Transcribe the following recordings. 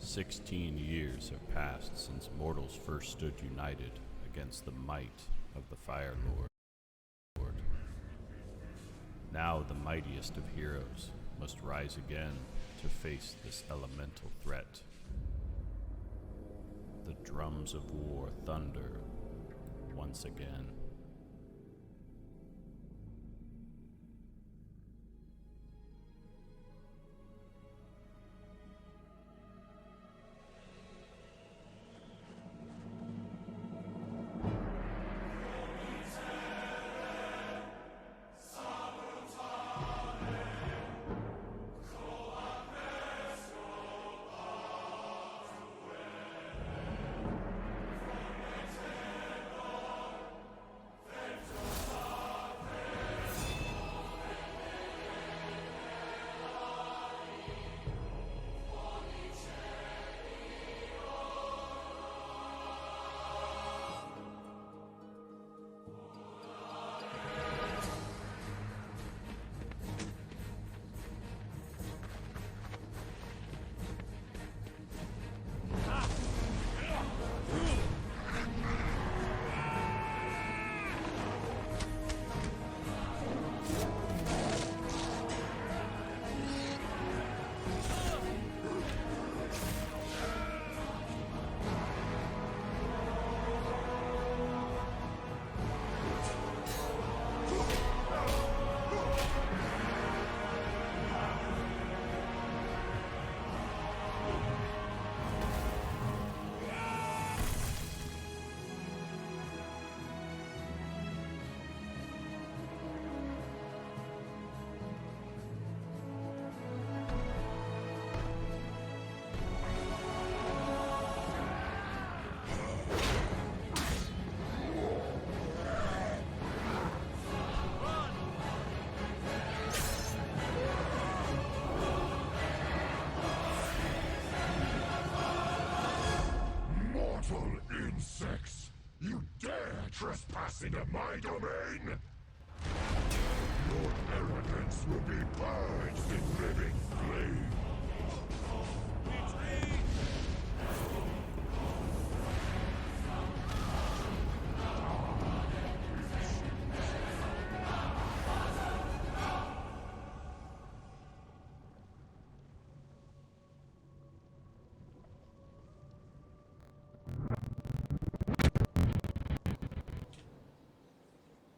16 years have passed since mortals first stood united against the might of the Fire Lord. Now the mightiest of heroes must rise again to face this elemental threat. The drums of war thunder once again. Mortal insects! You dare trespass into my domain? Your arrogance will be purged in living flame.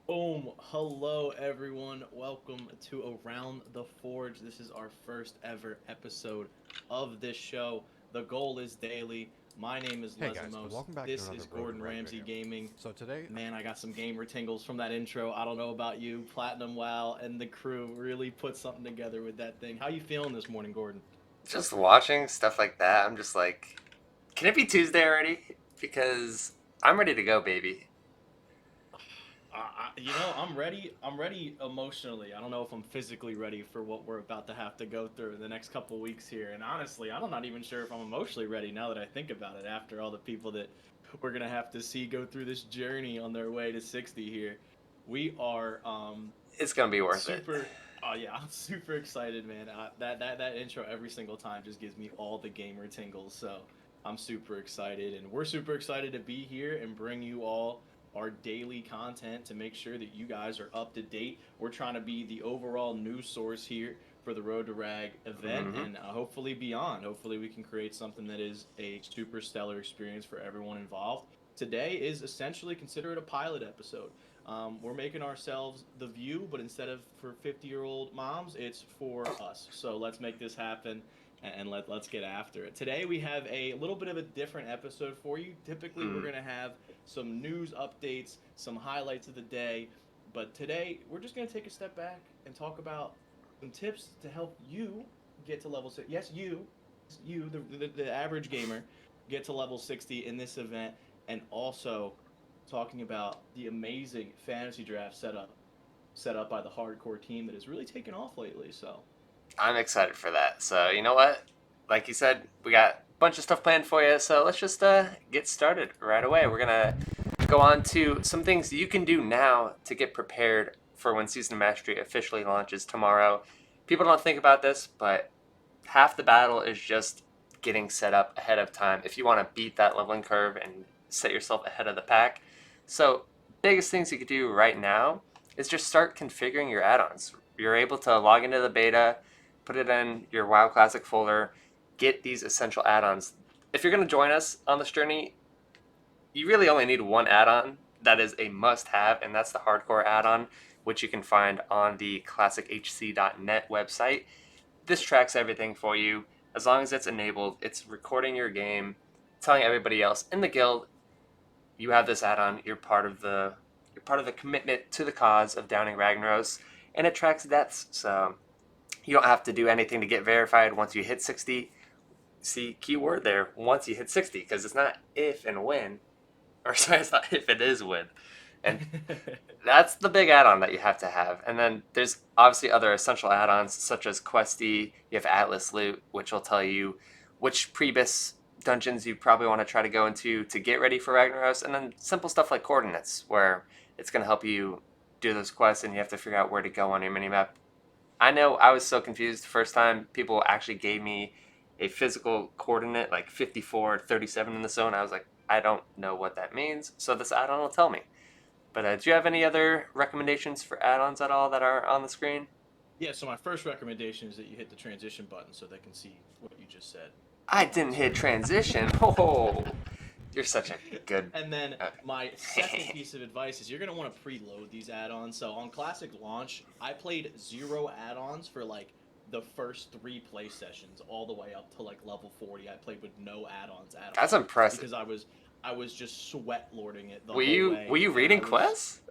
Boom. Hello, everyone. Welcome to Around the Forge. This is our first ever episode of this show. The goal is daily. My name is Hey guys, and Lesamos. welcome back to This another is Road to Gordon Rag Ramsay video. Gaming. So today, Man, I got some gamer tingles from that intro. I don't know about you. Platinum WoW and the crew really put something together with that thing. How you feeling this morning, Gordon? Just watching stuff like that, I'm just like, can it be Tuesday already? Because I'm ready to go, baby. I'm ready. I'm ready emotionally. I don't know if I'm physically ready for what we're about to have to go through in the next couple weeks here. And honestly, I'm not even sure if I'm emotionally ready now that I think about it. After all the people that we're gonna have to see go through this journey on their way to 60 here, we are It's gonna be worth super. it. Oh yeah, I'm super excited, man. That intro every single time just gives me all the gamer tingles. So I'm super excited, and we're super excited to be here and bring you all our daily content to make sure that you guys are up to date. We're trying to be the overall news source here for the Road to Rag event Mhm. and hopefully beyond. Hopefully, we can create something that is a super stellar experience for everyone involved. Today is essentially considered a pilot episode. We're making ourselves the view, but instead of for 50-year-old moms, it's for us. So let's make this happen and let's get after it. Today we have a little bit of a different episode for you. Typically we're Mm. going to have some news updates, some highlights of the day, but today we're just going to take a step back and talk about some tips to help you get to level 6. Yes, you the average gamer get to level 60 in this event, and also talking about the amazing fantasy draft set up by the hardcore team that has really taken off lately. So I'm excited for that. So you know what? Like you said, we got a bunch of stuff planned for you. So let's just get started right away. We're gonna go on to some things you can do now to get prepared for when Season of Mastery officially launches tomorrow. People don't think about this, but half the battle is just getting set up ahead of time if you want to beat that leveling curve and set yourself ahead of the pack. So biggest things you could do right now is just start configuring your add-ons. You're able to log into the beta, put it in your WoW Classic folder, get these essential add-ons. If you're going to join us on this journey, you really only need one add-on that is a must-have, and that's the Hardcore add-on, which you can find on the classichc.net website. This tracks everything for you. As long as it's enabled, it's recording your game, telling everybody else in the guild, you have this add-on, you're part of the commitment to the cause of downing Ragnaros, and it tracks deaths, so you don't have to do anything to get verified once you hit 60. See, keyword there, once you hit 60, because it's not if and when, or sorry, it's not if, it is when. And that's the big add-on that you have to have. And then there's obviously other essential add-ons, such as Questy. You have Atlas Loot, which will tell you which Prebis dungeons you probably want to try to go into to get ready for Ragnaros. And then simple stuff like Coordinates, where it's going to help you do those quests and you have to figure out where to go on your minimap. I know I was so confused the first time people actually gave me a physical coordinate, like 54, 37 in the zone. I was like, I don't know what that means, so this add-on will tell me. But do you have any other recommendations for add-ons at all that are on the screen? Yeah, so my first recommendation is that you hit the transition button so they can see what you just said. I didn't hit transition. Oh, you're such a good... And then Okay. my second piece of advice is you're going to want to preload these add-ons. So on Classic Launch, I played 0 add-ons for like the first 3 play sessions all the way up to like level 40. I played with no add-ons at all. That's impressive. Because I was just sweat lording it the Were whole way. you reading quests?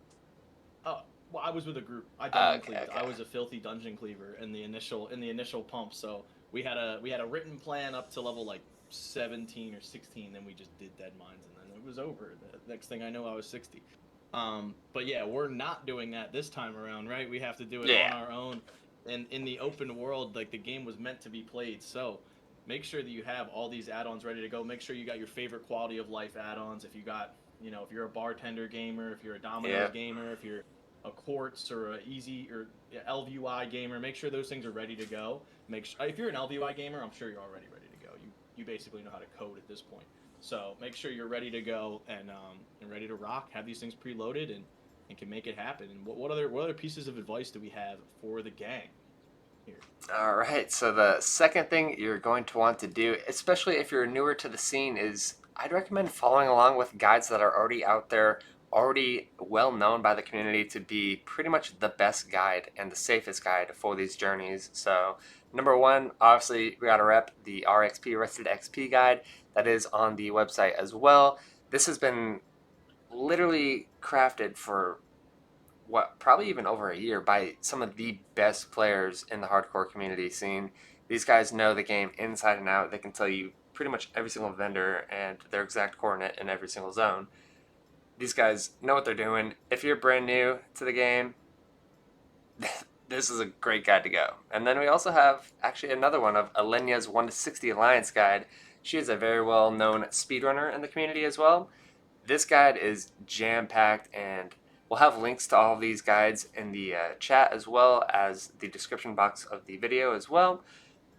Oh, well, I was with a group. I Okay. was a filthy dungeon cleaver in the initial pump. So we had a written plan up to level like 17 or 16. Then we just did dead mines, and then it was over. The next thing I know, I was 60. But yeah, we're not doing that this time around, right? We have to do it on our own. And in the open world, like the game was meant to be played. So make sure that you have all these add-ons ready to go. Make sure you got your favorite quality of life add-ons. If you got, if you're a bartender gamer, if you're a Domino's gamer, if you're a Quartz or a Easy or LVUI gamer, make sure those things are ready to go. If you're an LVUI gamer, I'm sure you're already ready to go. You basically know how to code at this point. So make sure you're ready to go and ready to rock. Have these things preloaded and can make it happen. And what other pieces of advice do we have for the gang here? All right, so the second thing you're going to want to do, especially if you're newer to the scene, is I'd recommend following along with guides that are already out there, already well known by the community to be pretty much the best guide and the safest guide for these journeys. So number one, obviously we got to rep the RXP, Rested XP guide that is on the website as well. This has been literally crafted for probably even over a year by some of the best players in the hardcore community scene. These guys know the game inside and out. They can tell you pretty much every single vendor and their exact coordinate in every single zone. These guys know what they're doing. If you're brand new to the game, this is a great guide to go. And then we also have actually another one of Alenia's 1 to 60 Alliance guide. She is a very well-known speedrunner in the community as well. This guide is jam-packed, and we'll have links to all of these guides in the chat as well as the description box of the video as well.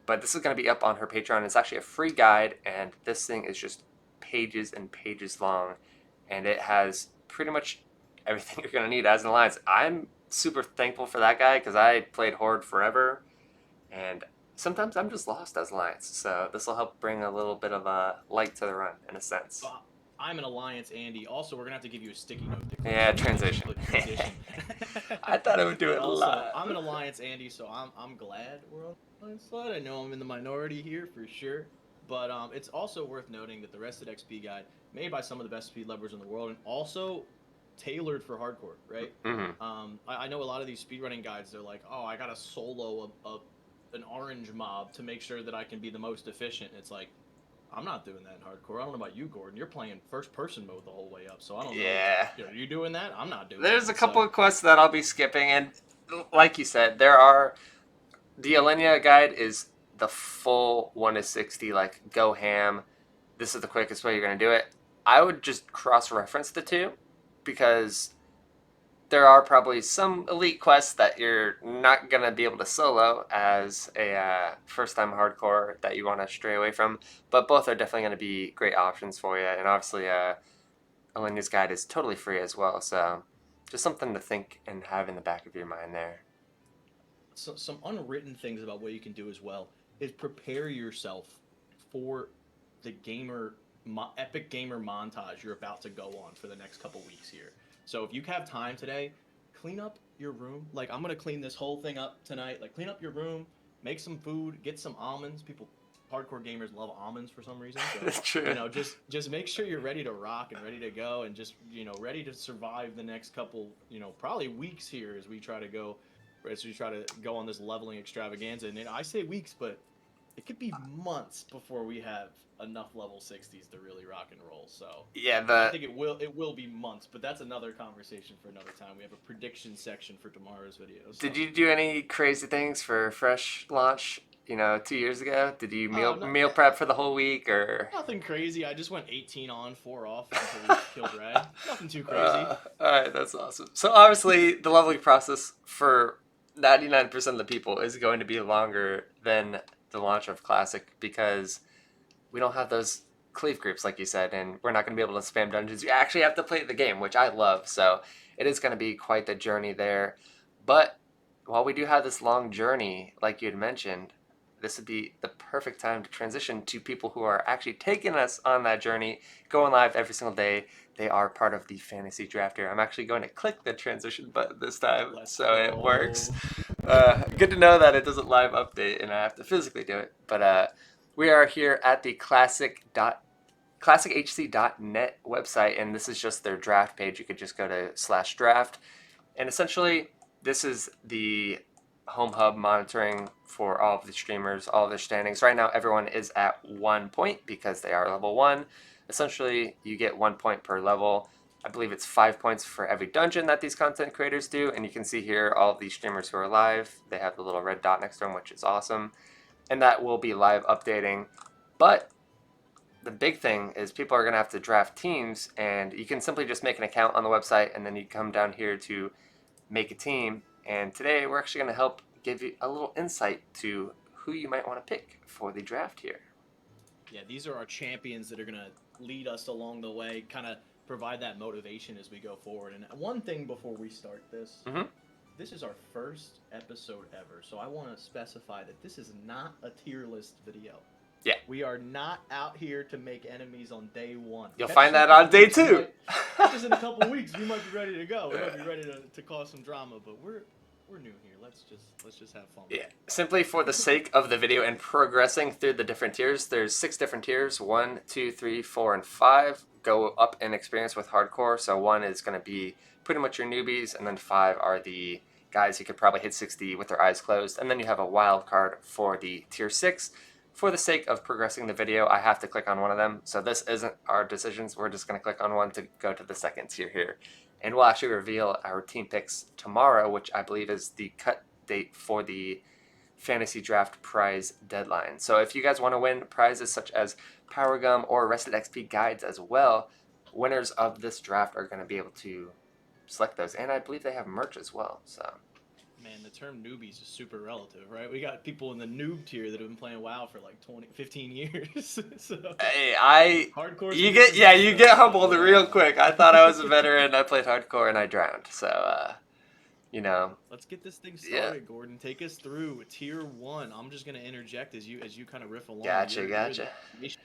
But this is going to be up on her Patreon. It's actually a free guide, and this thing is just pages and pages long. And it has pretty much everything you're going to need as an Alliance. I'm super thankful for that guy because I played Horde forever. And sometimes I'm just lost as Alliance. So this will help bring a little bit of a light to the run, in a sense. I'm an Alliance Andy. Also, we're going to have to give you a sticky note. Yeah, transition. I thought I would do it also, live. I'm an Alliance Andy, so I'm glad we're on the Alliance side. I know I'm in the minority here for sure. But it's also worth noting that the Rested XP guide, made by some of the best speed levelers in the world, and also tailored for hardcore, right? Mm-hmm. I know a lot of these speedrunning guides, they're like, oh, I got to solo an orange mob to make sure that I can be the most efficient. It's like, I'm not doing that in hardcore. I don't know about you, Gordon. You're playing first-person mode the whole way up, so I don't know. Yeah. Are you doing that? I'm not doing There's that. a couple of quests that I'll be skipping, and like you said, the Alenia guide is the full 1 to 60, like, go ham. This is the quickest way you're going to do it. I would just cross-reference the two, because there are probably some elite quests that you're not going to be able to solo as a first-time hardcore that you want to stray away from, but both are definitely going to be great options for you. And obviously, Alenia's Guide is totally free as well, so just something to think and have in the back of your mind there. So, some unwritten things about what you can do as well is prepare yourself for the epic gamer montage you're about to go on for the next couple weeks here. So if you have time today, clean up your room. Like, I'm gonna clean this whole thing up tonight. Like, clean up your room, make some food, get some almonds. Hardcore gamers love almonds for some reason. So, That's true. Just make sure you're ready to rock and ready to go, and just ready to survive the next couple probably weeks here as we try to go on this leveling extravaganza. And I say weeks, but it could be months before we have enough level 60s to really rock and roll. So Yeah, I think it will be months, but that's another conversation for another time. We have a prediction section for tomorrow's video. So. Did you do any crazy things for Fresh launch, 2 years ago? Did you meal prep for the whole week, or? Nothing crazy. I just went 18 on, 4 off until we killed Red. Nothing too crazy. All right, that's awesome. So obviously the leveling process for 99% of the people is going to be longer than the launch of Classic, because we don't have those cleave groups like you said, and we're not going to be able to spam dungeons. You actually have to play the game, which I love, so it is going to be quite the journey there. But while we do have this long journey, like you had mentioned, this would be the perfect time to transition to people who are actually taking us on that journey, going live every single day. They are part of the fantasy draft here. I'm actually going to click the transition button this time, it works. Good to know that it doesn't live update and I have to physically do it. But we are here at the classichc.net website, and this is just their draft page. You could just go to /draft, and essentially this is the home hub monitoring for all of the streamers, all of their standings. Right now everyone is at 1 point because they are level 1. Essentially you get 1 point per level. I believe it's 5 points for every dungeon that these content creators do, and you can see here all of these streamers who are live. They have the little red dot next to them, which is awesome, and that will be live updating. But the big thing is people are going to have to draft teams, and you can simply just make an account on the website, and then you come down here to make a team. And today we're actually going to help give you a little insight to who you might want to pick for the draft here. Yeah, these are our champions that are going to lead us along the way, kind of provide that motivation as we go forward. And one thing before we start this, this is our first episode ever, so I want to specify that this is not a tier list video. Yeah. We are not out here to make enemies on day 1. You'll find that on day 2. Just in a couple weeks, we might be ready to go. We might be ready to cause some drama, but we're new here. Let's just have fun. Yeah. Simply for the sake of the video and progressing through the different tiers, there's 6 different tiers. 1, 2, 3, 4, and 5 go up in experience with hardcore. So 1 is going to be pretty much your newbies, and then 5 are the guys who could probably hit 60 with their eyes closed. And then you have a wild card for the tier 6. For the sake of progressing the video, I have to click on one of them. So this isn't our decisions. We're just going to click on one to go to the second tier here. And we'll actually reveal our team picks tomorrow, which I believe is the cut date for the fantasy draft prize deadline. So if you guys want to win prizes such as Power Gum or Arrested XP guides as well, winners of this draft are going to be able to select those. And I believe they have merch as well. So. Man, the term newbies is super relative, right? We got people in the noob tier that have been playing WoW for like 15 years. So, hey, hardcore. You get humbled real quick. I thought I was a veteran. I played hardcore and I drowned. So, Let's get this thing started, Gordon. Take us through tier 1. I'm just gonna interject as you kind of riff along. Gotcha. You're the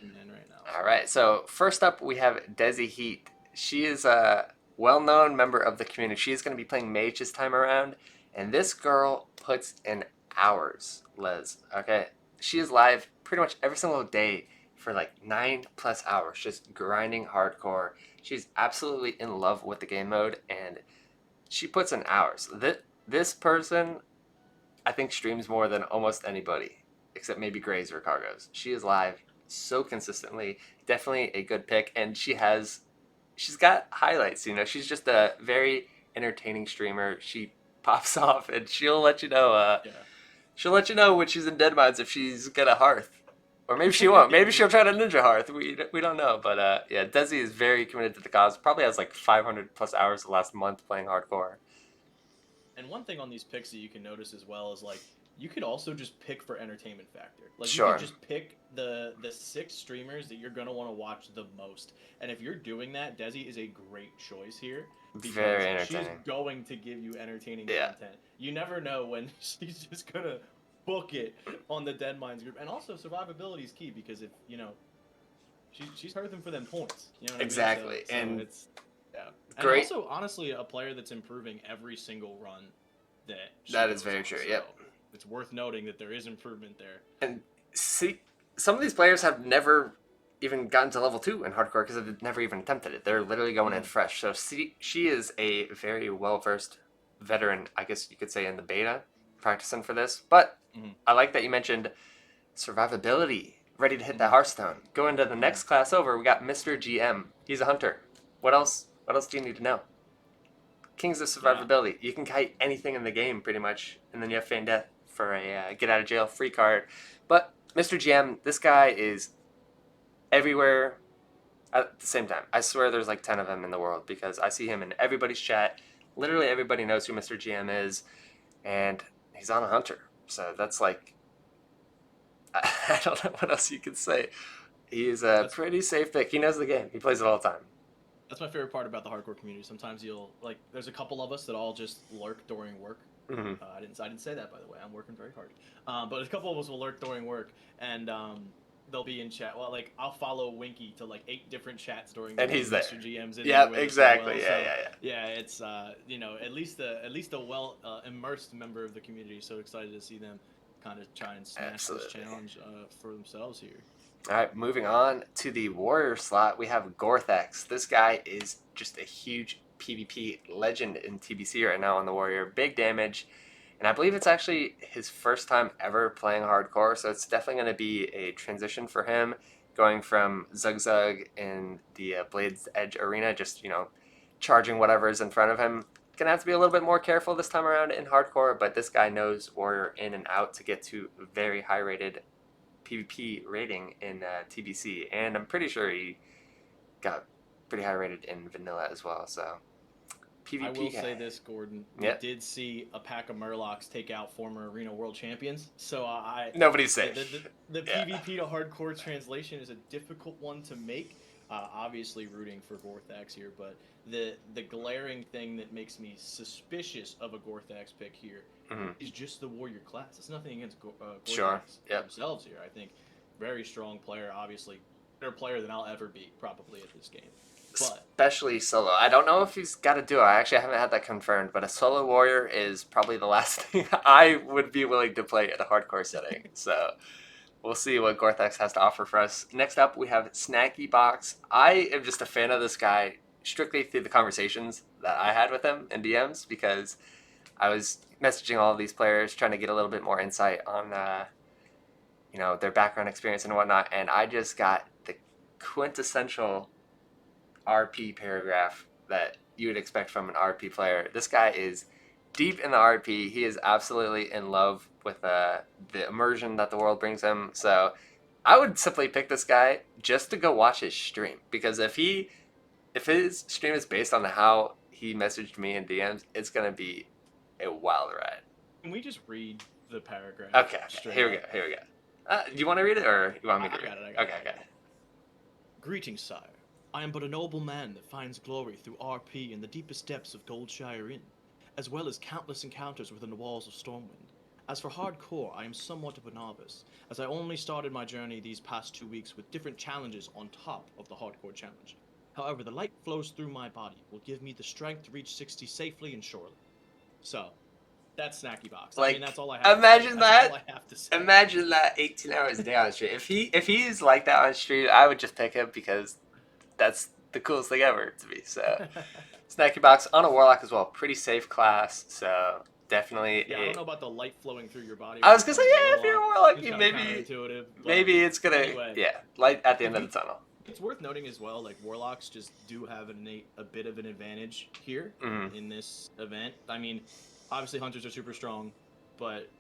man right now. All right. So first up, we have Desi Heat. She is a well-known member of the community. She is going to be playing mage this time around. And this girl puts in hours, Les, okay? She is live pretty much every single day for like 9+ hours, just grinding hardcore. She's absolutely in love with the game mode, and she puts in hours. This person, I think, streams more than almost anybody, except maybe Grays or Cargos. She is live so consistently. Definitely a good pick, and she's got highlights, She's just a very entertaining streamer. She pops off, and she'll let you know. She'll let you know when she's in Dead Mines if she's got a hearth, or maybe she won't. Maybe she'll try to ninja hearth. We don't know, but Desi is very committed to the cause. Probably has like 500+ hours the last month playing hardcore. And one thing on these picks that you can notice as well is like you could also just pick for entertainment factor. Like you Sure. could just pick the 6 streamers that you're gonna want to watch the most. And if you're doing that, Desi is a great choice here because Very she's entertaining. going to give you entertaining Yeah. content. You never know when she's just gonna book it on the Dead Minds group. And also survivability is key because if she's heard them for them points. You know what Exactly. I mean? So And it's and great. also honestly a player that's improving every single run that she That is goes very on. true. So Yep. it's worth noting that there is improvement there. And see, some of these players have never even gotten to level 2 in hardcore because they've never even attempted it. They're literally going in fresh. So she is a very well-versed veteran, I guess you could say, in the beta, practicing for this. But I like that you mentioned survivability, ready to hit that Hearthstone. Going to the next class over, we got Mr. GM. He's a hunter. What else? What else do you need to know? Kings of survivability. You can kite anything in the game, pretty much, and then you have Feign Death for a get out of jail free card. But Mr. GM, this guy is everywhere at the same time. I swear there's like 10 of them in the world because I see him in everybody's chat. Literally everybody knows who Mr. GM is, and he's on a hunter. So that's like, I don't know what else you could say. He's a pretty safe pick. He knows the game. He plays it all the time. That's my favorite part about the hardcore community. Sometimes you'll like. There's a couple of us that all just lurk during work. Mm-hmm. I didn't say that, by the way. I'm working very hard. But a couple of us will lurk during work, and they'll be in chat. Well, like I'll follow Winky to like 8 different chats during. And he's there. Mr. GM's in Yeah, there with us as exactly. well. Yeah. Yeah, it's at least a well immersed member of the community. So excited to see them kind of try and smash this challenge for themselves here. All right, moving on to the warrior slot, we have Gorthex. This guy is just a huge PvP legend in TBC right now on the warrior. Big damage, and I believe it's actually his first time ever playing hardcore, so it's definitely going to be a transition for him, going from Zug Zug in the Blade's Edge arena, just, charging whatever is in front of him. Going to have to be a little bit more careful this time around in hardcore, but this guy knows warrior in and out to get to very high-rated PvP rating in TBC, and I'm pretty sure he got pretty high rated in vanilla as well. So PvP. I will say this, Gordon. We did see a pack of Murlocs take out former Arena World Champions. So nobody's safe. The PvP to hardcore translation is a difficult one to make. Obviously rooting for Gorthex here, but the glaring thing that makes me suspicious of a Gorthex pick here is just the warrior class. It's nothing against Gorthex themselves here. I think very strong player, obviously better player than I'll ever be probably at this game. But especially solo. I don't know if he's got a duo. I actually haven't had that confirmed, but a solo warrior is probably the last thing I would be willing to play in a hardcore setting. So we'll see what Gorthex has to offer for us. Next up, we have Snacky Box. I am just a fan of this guy strictly through the conversations that I had with him in DMs because I was messaging all of these players trying to get a little bit more insight on their background experience and whatnot, and I just got the quintessential RP paragraph that you would expect from an RP player. This guy is deep in the RP. He is absolutely in love with the immersion that the world brings him. So I would simply pick this guy just to go watch his stream, because if his stream is based on how he messaged me in DMs, it's going to be a wild ride. Can we just read the paragraph? Okay. Here we go. Do you want to read it, or you want me to read it? Okay. Greetings, sire. I am but a noble man that finds glory through RP in the deepest depths of Goldshire Inn, as well as countless encounters within the walls of Stormwind. As for hardcore, I am somewhat of a novice, as I only started my journey these past 2 weeks with different challenges on top of the hardcore challenge. However, the light flows through my body will give me the strength to reach 60 safely and surely. So, that's Snacky Box. I mean, that's all I have. Imagine that's all I have to say. Imagine that 18 hours a day on stream. If he is like that on stream, I would just pick him because that's the coolest thing ever to me. So, Snacky Box on a Warlock as well. Pretty safe class. So, definitely. Yeah, I don't know about the light flowing through your body. I was gonna say, if you're a Warlock, maybe it's gonna light at the end of the tunnel. It's worth noting as well, like Warlocks just do have a bit of an advantage here in this event. I mean, obviously Hunters are super strong, but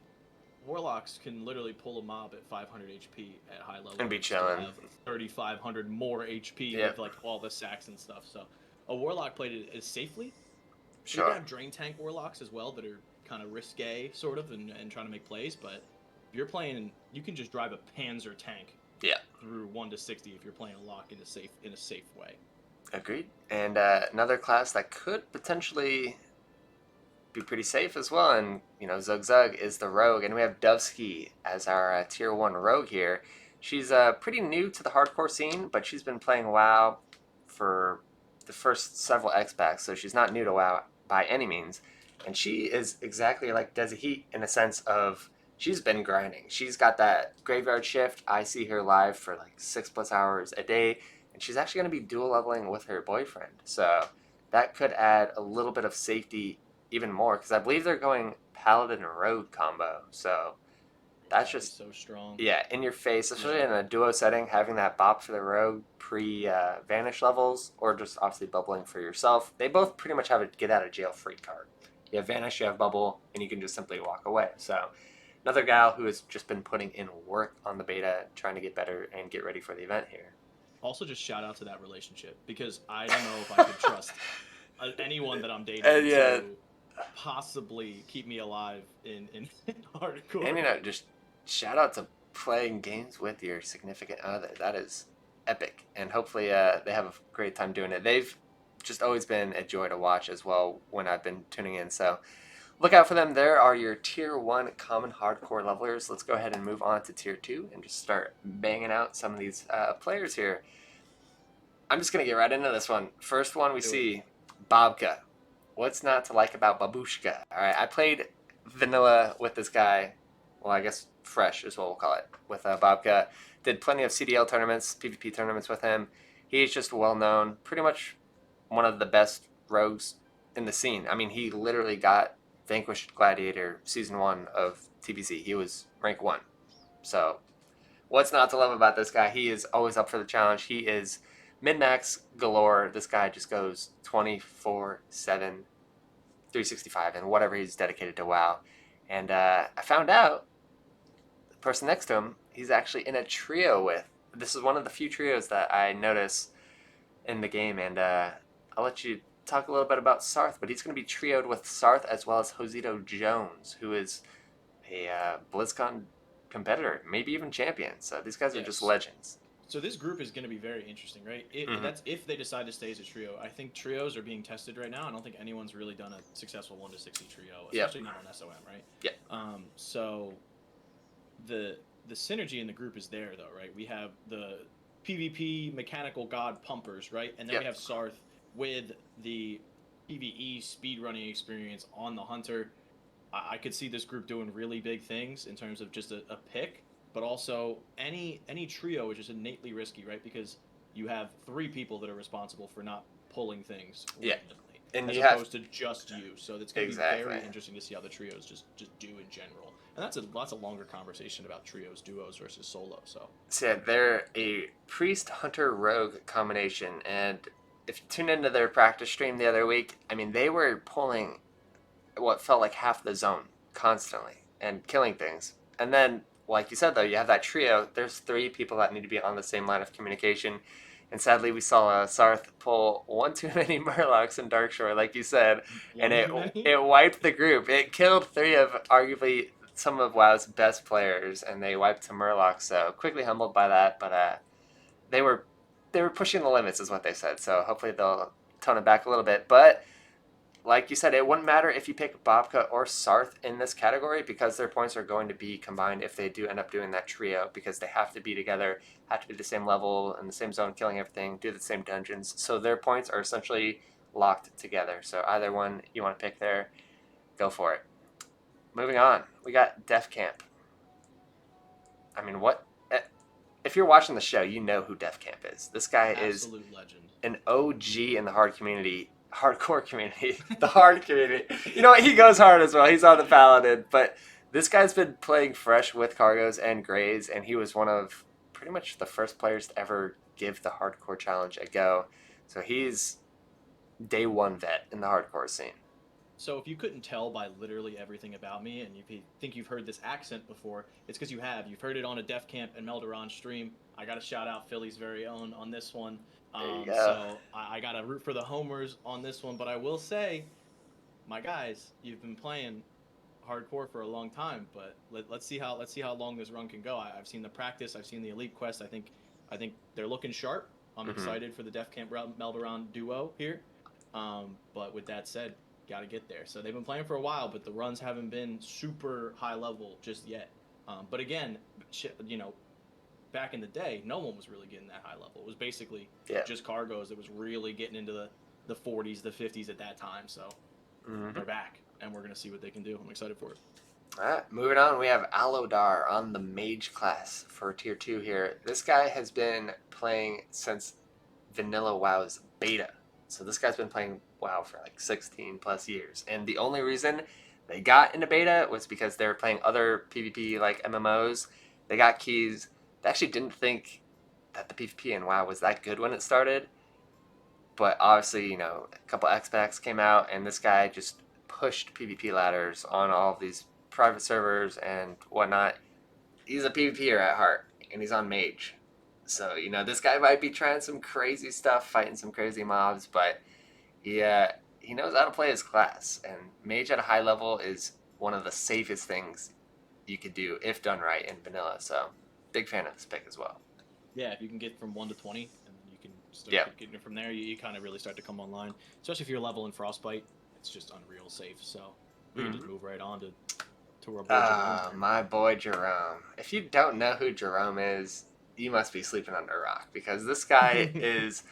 Warlocks can literally pull a mob at 500 HP at high level and be chilling. Have 3,500 more HP with like all the sacks and stuff. So a Warlock played it as safely. Sure. You can have Drain Tank Warlocks as well that are kind of risque, sort of, and trying to make plays. But if you're playing, you can just drive a Panzer tank through 1 to 60 if you're playing a lock in a safe way. Agreed. And another class that could potentially be pretty safe as well, and Zug Zug is the rogue, and we have Dovsky as our tier 1 rogue here. She's pretty new to the hardcore scene, but she's been playing WoW for the first several X-Packs, so she's not new to WoW by any means. And she is exactly like Desi Heat in a sense of she's been grinding. She's got that graveyard shift. I see her live for like 6+ hours a day, and she's actually going to be dual leveling with her boyfriend. So that could add a little bit of safety even more, because I believe they're going Paladin and Rogue combo. So that's just so strong. Yeah, in your face, especially in a duo setting, having that bop for the rogue pre vanish levels, or just obviously bubbling for yourself. They both pretty much have a get out of jail free card. You have vanish, you have bubble, and you can just simply walk away. So another gal who has just been putting in work on the beta, trying to get better and get ready for the event here. Also, just shout out to that relationship, because I don't know if I could trust anyone that I'm dating to possibly keep me alive in hardcore. And just shout out to playing games with your significant other. That is epic, and hopefully they have a great time doing it. They've just always been a joy to watch as well when I've been tuning in, so look out for them. There are your tier 1 common hardcore levelers. Let's go ahead and move on to tier 2 and just start banging out some of these players here. I'm just going to get right into this one. First one we see, Babka. What's not to like about Babushka? All right, I played vanilla with this guy. Well, I guess fresh is what we'll call it, with Babka. Did plenty of CDL tournaments, PvP tournaments with him. He's just well-known, pretty much one of the best rogues in the scene. I mean, he literally got Vanquished Gladiator Season 1 of TBC. He was rank 1. So, what's not to love about this guy? He is always up for the challenge. He is min-max galore. This guy just goes 24/7, 365, and whatever he's dedicated to WoW. And I found out the person next to him, he's actually in a trio with. This is one of the few trios that I notice in the game, and I'll let you talk a little bit about Sarth, but he's going to be trioed with Sarth as well as Josito Jones, who is a BlizzCon competitor, maybe even champion. So these guys are just legends. So this group is going to be very interesting, right? That's if they decide to stay as a trio. I think trios are being tested right now. I don't think anyone's really done a successful 1 to 60 trio, especially not on SOM, right? Yeah. So the synergy in the group is there, though, right? We have the PvP mechanical god pumpers, right? And then we have Sarth with the PvE speedrunning experience on the Hunter. I could see this group doing really big things in terms of just a pick. But also, any trio is just innately risky, right? Because you have 3 people that are responsible for not pulling things randomly, and as you opposed to just you. So it's going to be Exactly. very interesting to see how the trios just do in general. And that's a longer conversation about trios, duos versus solo. So yeah, they're a priest hunter rogue combination, and if you tune into their practice stream the other week, I mean, they were pulling what felt like half the zone constantly and killing things, and then, like you said, though, you have that trio. There's 3 people that need to be on the same line of communication. And sadly, we saw Sarth pull one too many Murlocs in Darkshore, like you said. And it wiped the group. It killed 3 of arguably some of WoW's best players, and they wiped some Murlocs. So quickly humbled by that. But they were pushing the limits, is what they said. So hopefully they'll tone it back a little bit. But like you said, it wouldn't matter if you pick Babka or Sarth in this category, because their points are going to be combined if they do end up doing that trio, because they have to be together, have to be the same level, in the same zone, killing everything, do the same dungeons. So their points are essentially locked together. So either one you want to pick there, go for it. Moving on, we got Def Camp. I mean, if you're watching the show, you know who Def Camp is. This guy Absolute is legend. An OG in the hardcore community, the hard community. You know what? He goes hard as well. He's on the Paladin, but this guy's been playing fresh with Cargos and Greys, and he was one of pretty much the first players to ever give the hardcore challenge a go. So he's day 1 vet in the hardcore scene. So if you couldn't tell by literally everything about me, and you think you've heard this accent before, it's because you have. You've heard it on a Def Camp and Melderon stream. I got to shout out Philly's very own on this one. So I got to root for the homers on this one. But I will say, my guys, you've been playing hardcore for a long time, but let's see how long this run can go. I've seen the practice, I've seen the elite quest. I think they're looking sharp. I'm excited for the Def Camp Meldoron duo here. But with that said, got to get there. So they've been playing for a while, but the runs haven't been super high level just yet. But again, back in the day, no one was really getting that high level. It was basically just Cargos that was really getting into the 40s, the 50s at that time. So they're back, and we're going to see what they can do. I'm excited for it. All right, moving on, we have Alodar on the Mage class for Tier 2 here. This guy has been playing since Vanilla WoW's beta. So this guy's been playing WoW for like 16 plus years. And the only reason they got into beta was because they were playing other PvP like MMOs. They got keys. They actually didn't think that the PvP in WoW was that good when it started. But obviously, a couple X-Packs came out, and this guy just pushed PvP ladders on all of these private servers and whatnot. He's a PvPer at heart, and he's on Mage. So, this guy might be trying some crazy stuff, fighting some crazy mobs, but he knows how to play his class. And Mage at a high level is one of the safest things you could do if done right in vanilla. So, big fan of this pick as well. Yeah, if you can get from 1 to 20, and then you can start getting it from there, you kind of really start to come online. Especially if you're leveling Frostbite, it's just unreal safe. So, we can just move right on to our boy Jerome. My boy Jerome. If you don't know who Jerome is, you must be sleeping under a rock, because this guy is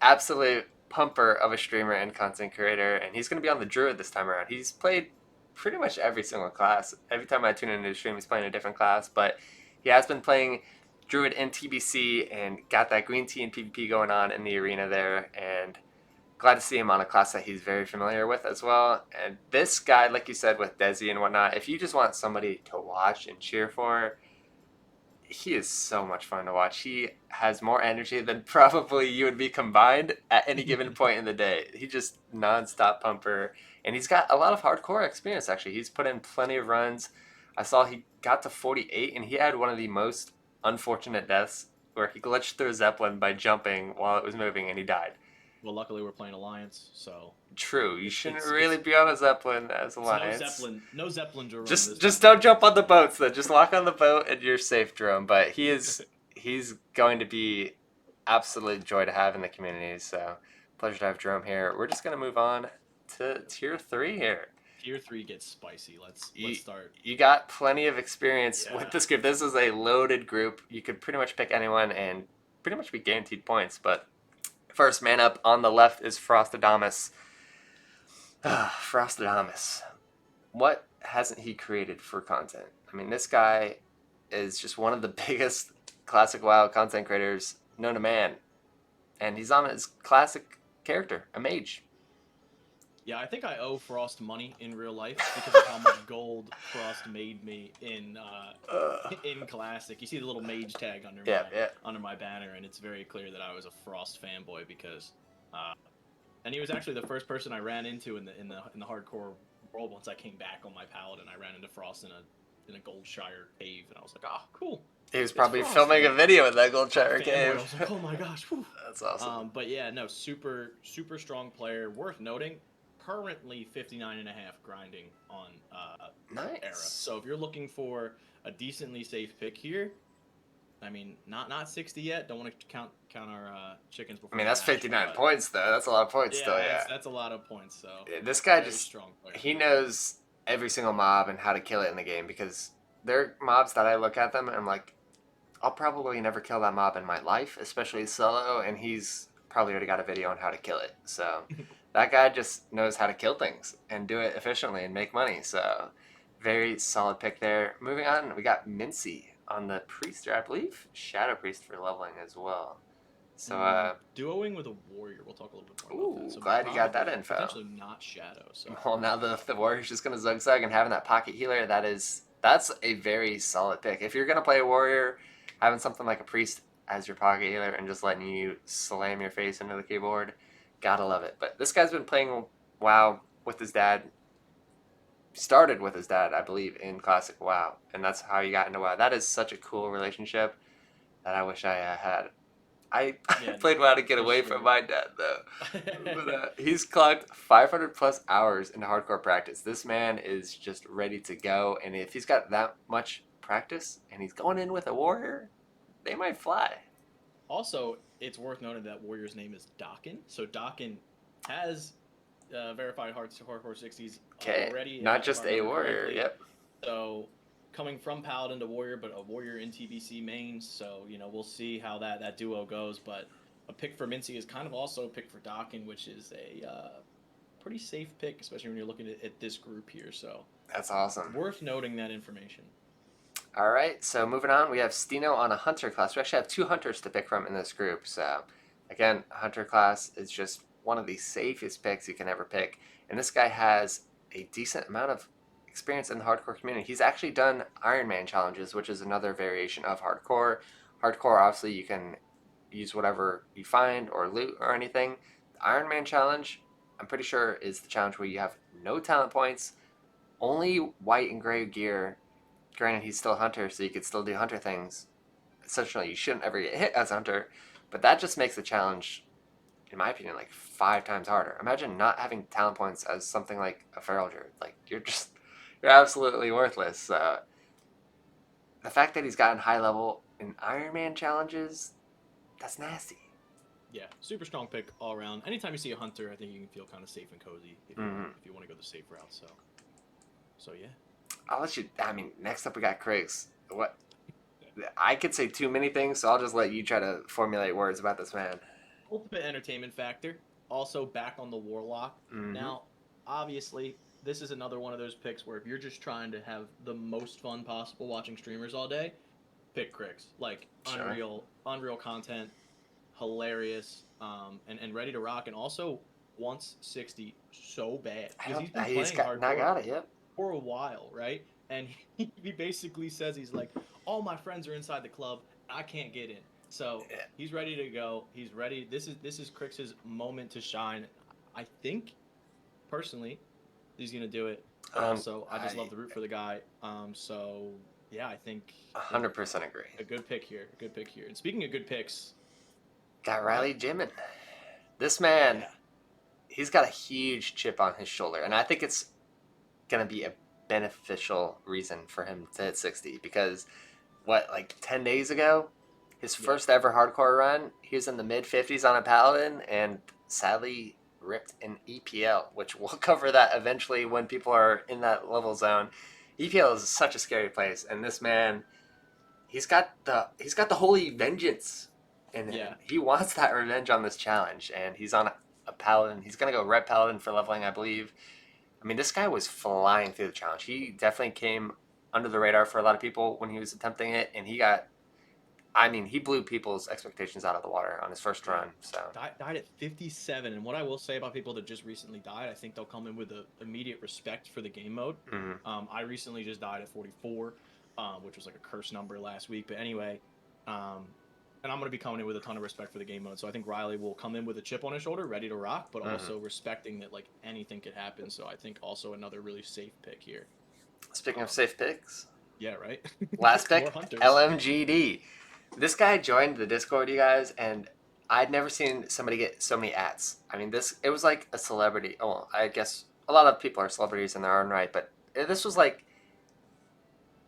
absolute pumper of a streamer and content creator, and he's going to be on the Druid this time around. He's played pretty much every single class. Every time I tune into his stream, he's playing a different class, but he has been playing Druid in TBC and got that green tea and PvP going on in the arena there, and glad to see him on a class that he's very familiar with as well. And this guy, like you said, with Desi and whatnot, if you just want somebody to watch and cheer for, he is so much fun to watch. He has more energy than probably you would be combined at any given point in the day. He just nonstop pumper, and he's got a lot of hardcore experience, actually. He's put in plenty of runs. I saw he got to 48, and he had one of the most unfortunate deaths where he glitched through a Zeppelin by jumping while it was moving, and he died. Well, luckily we're playing Alliance, so... True, you shouldn't really be on a Zeppelin as Alliance. No Zeppelin Jerome. Just don't jump on the boats, then. Just lock on the boat and you're safe, Jerome. But he's going to be absolute joy to have in the community, so pleasure to have Jerome here. We're just going to move on to Tier 3 here. Tier 3 gets spicy. Let's start. You got plenty of experience with this group. This is a loaded group. You could pretty much pick anyone and pretty much be guaranteed points, but first man up on the left is Frostadamus. Frostadamus. What hasn't he created for content? I mean, this guy is just one of the biggest classic WoW content creators known to man. And he's on his classic character, a mage. Yeah, I think I owe Frost money in real life because of how much gold Frost made me in Classic. You see the little mage tag under my banner, and it's very clear that I was a Frost fanboy because, and he was actually the first person I ran into in the hardcore world once I came back on my paladin. I ran into Frost in a Goldshire cave, and I was like, oh, cool. He was probably filming a video in that Goldshire cave. I was like, oh my gosh, whew. That's awesome. But yeah, no, super strong player. Worth noting, currently 59.5 grinding on nice. Era. So if you're looking for a decently safe pick here, I mean, not 60 yet. Don't want to count our chickens before. I mean, that's 59 points though. That's a lot of points still. Yeah, that's a lot of points. So this guy he knows every single mob and how to kill it in the game, because there are mobs that I look at them and I'm like, I'll probably never kill that mob in my life, especially solo, and he's probably already got a video on how to kill it. So that guy just knows how to kill things and do it efficiently and make money. So very solid pick there. Moving on, we got Mincy on the Priest, or I believe Shadow Priest for leveling as well. So duoing with a warrior. We'll talk a little bit more about that. So glad you got that info. Potentially not Shadow. So well, now the warrior's just gonna zug and having that pocket healer. That's a very solid pick. If you're gonna play a warrior, having something like a priest as your pocket healer and just letting you slam your face into the keyboard, gotta love it. But this guy's been playing WoW with his dad. Started with his dad, I believe, in Classic WoW, and that's how he got into WoW. That is such a cool relationship that I wish I had I Yeah, played How to Get for Away sure. from my dad, though. But he's clocked 500 plus hours into hardcore practice. This man is just ready to go. And if he's got that much practice and he's going in with a warrior, they might fly. Also, it's worth noting that Warrior's name is Dokken. So Dokken has verified hardcore 60s Okay. already, Not if I just a remember warrior. correctly. Yep. So coming from Paladin to Warrior, but a Warrior in TBC mains. So we'll see how that duo goes. But a pick for Mincy is kind of also a pick for Dokken, which is a pretty safe pick, especially when you're looking at this group here. So That's awesome. worth noting that information. All right, so moving on, we have Steno on a Hunter class. We actually have 2 Hunters to pick from in this group. So, again, Hunter class is just one of the safest picks you can ever pick. And this guy has a decent amount of experience in the hardcore community. He's actually done Ironman challenges, which is another variation of hardcore. Hardcore, obviously, you can use whatever you find or loot or anything. The Ironman challenge, I'm pretty sure, is the challenge where you have no talent points, only white and gray gear. Granted, he's still a hunter, so you could still do hunter things. Essentially, you shouldn't ever get hit as a hunter, but that just makes the challenge, in my opinion, like 5 times harder. Imagine not having talent points as something like a feral druid. Like, you're absolutely worthless. The fact that he's gotten high level in Iron Man challenges, that's nasty. Yeah, super strong pick all around. Anytime you see a hunter, I think you can feel kind of safe and cozy if you want to go the safe route. So yeah. I'll let you. I mean, next up we got Kriggs. What? I could say too many things, so I'll just let you try to formulate words about this man. Ultimate entertainment factor. Also back on the Warlock. Mhm. Now, obviously, this is another one of those picks where if you're just trying to have the most fun possible watching streamers all day, pick Kriggs. Like Sure. unreal content, hilarious, and ready to rock, and also wants 60 so bad because he's been He's playing not hardcore got it. Yep. for a while, right? And he basically says he's like, all my friends are inside the club, I can't get in. So Yeah. he's ready to go. He's ready. This is Crix's moment to shine. I think, personally, he's gonna do it. But also, I just love the root for the guy. So yeah, I think 100% agree. a good pick here. A good pick here. And speaking of good picks, Got Riley Jimin. This man, yeah, he's got a huge chip on his shoulder, and I think it's gonna be a beneficial reason for him to hit 60 because like 10 days ago, his first ever hardcore run, he was in the mid 50s on a paladin and sadly ripped an EPL, which we'll cover that eventually when people are in that level zone. EPL is such a scary place, and this man, he's got the holy vengeance in him. He wants that revenge on this challenge, and he's on a paladin. He's gonna go red paladin for leveling, I believe. I mean, this guy was flying through the challenge. He definitely came under the radar for a lot of people when he was attempting it, and he blew people's expectations out of the water on his first run. So died at 57. And what I will say about people that just recently died, I think they'll come in with a immediate respect for the game mode. Mm-hmm. I recently just died at 44, which was like a curse number last week. But anyway, and I'm going to be coming in with a ton of respect for the game mode. So I think Riley will come in with a chip on his shoulder, ready to rock, but also respecting that like anything could happen. So I think also another really safe pick here. Speaking of safe picks, yeah, right. Last pick, More hunters. LMGD. This guy joined the Discord, you guys, and I'd never seen somebody get so many ats. I mean, it was like a celebrity. Oh, well, I guess a lot of people are celebrities in their own right, but this was like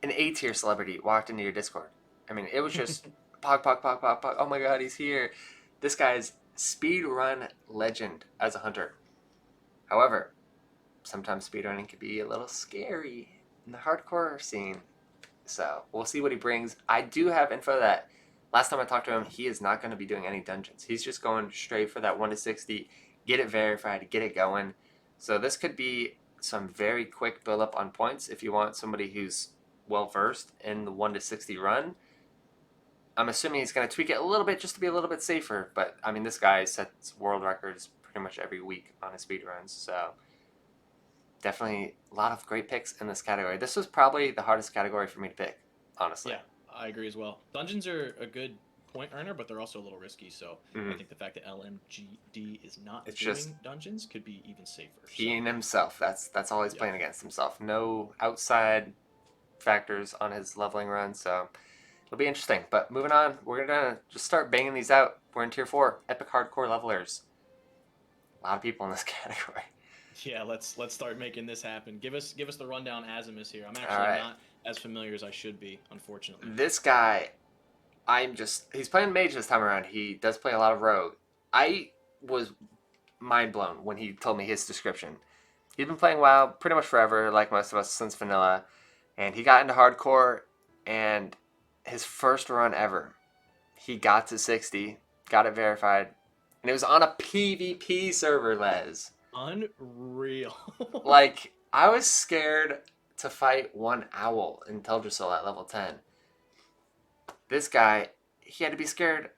an A-tier celebrity walked into your Discord. I mean, it was just pog, pog, pog, pog, pog. Oh my god, he's here. This guy's speedrun legend as a hunter. However, sometimes speedrunning can be a little scary in the hardcore scene. So we'll see what he brings. I do have info that last time I talked to him, he is not going to be doing any dungeons. He's just going straight for that 1 to 60, get it verified, get it going. So this could be some very quick build up on points if you want somebody who's well versed in the 1 to 60 run. I'm assuming he's going to tweak it a little bit just to be a little bit safer. But I mean, this guy sets world records pretty much every week on his speed runs. So definitely a lot of great picks in this category. This was probably the hardest category for me to pick, honestly. Yeah, I agree as well. Dungeons are a good point earner, but they're also a little risky. So I think the fact that LMGD is not doing dungeons could be even safer. He and himself. That's all he's playing against himself. No outside factors on his leveling run. So It'll be interesting. But moving on, we're gonna just start banging these out. We're in tier 4, epic hardcore levelers. A lot of people in this category. Yeah, let's start making this happen. Give us the rundown, Azimus here. I'm All actually right. not as familiar as I should be, unfortunately. This guy, he's playing mage this time around. He does play a lot of rogue. I was mind blown when he told me his description. He'd been playing WoW pretty much forever, like most of us, since vanilla. And he got into hardcore, and his first run ever, he got to 60, got it verified, and it was on a PvP server, Les. Unreal. Like, I was scared to fight one owl in Teldrassil at level 10. This guy, he had to be scared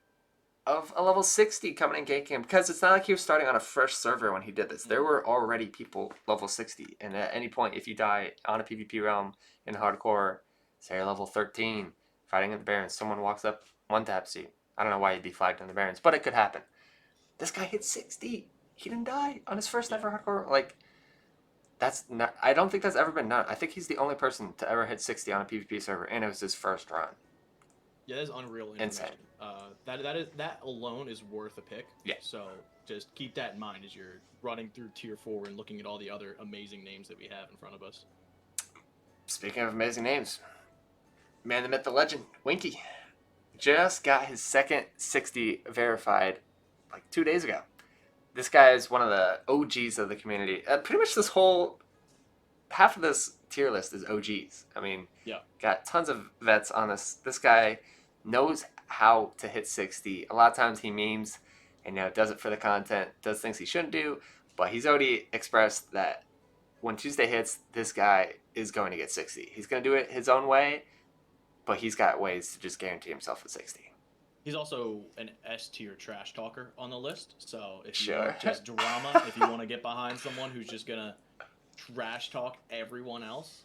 of a level 60 coming and ganking him, because it's not like he was starting on a fresh server when he did this. There were already people level 60, and at any point, if you die on a PvP realm in hardcore, say you're level 13, fighting in the Barrens, someone walks up, one taps you. I don't know why you'd be flagged in the Barrens, but it could happen. This guy hit 60. He didn't die on his first ever hardcore. Like, that's not. I don't think that's ever been done. I think he's the only person to ever hit 60 on a PvP server, and it was his first run. Yeah, that's unreal information. That alone is worth a pick. Yeah. So just keep that in mind as you're running through tier 4 and looking at all the other amazing names that we have in front of us. Speaking of amazing names, man, the myth, the legend, Winky, just got his second 60 verified like 2 days ago. This guy is one of the OGs of the community. Pretty much this whole half of this tier list is OGs. I mean, Yeah. got tons of vets on this. This guy knows how to hit 60. A lot of times he memes and does it for the content, does things he shouldn't do, but he's already expressed that when Tuesday hits, this guy is going to get 60. He's going to do it his own way, but he's got ways to just guarantee himself a 60. He's also an S tier trash talker on the list. So if you Sure. want just drama, if you want to get behind someone who's just gonna trash talk everyone else,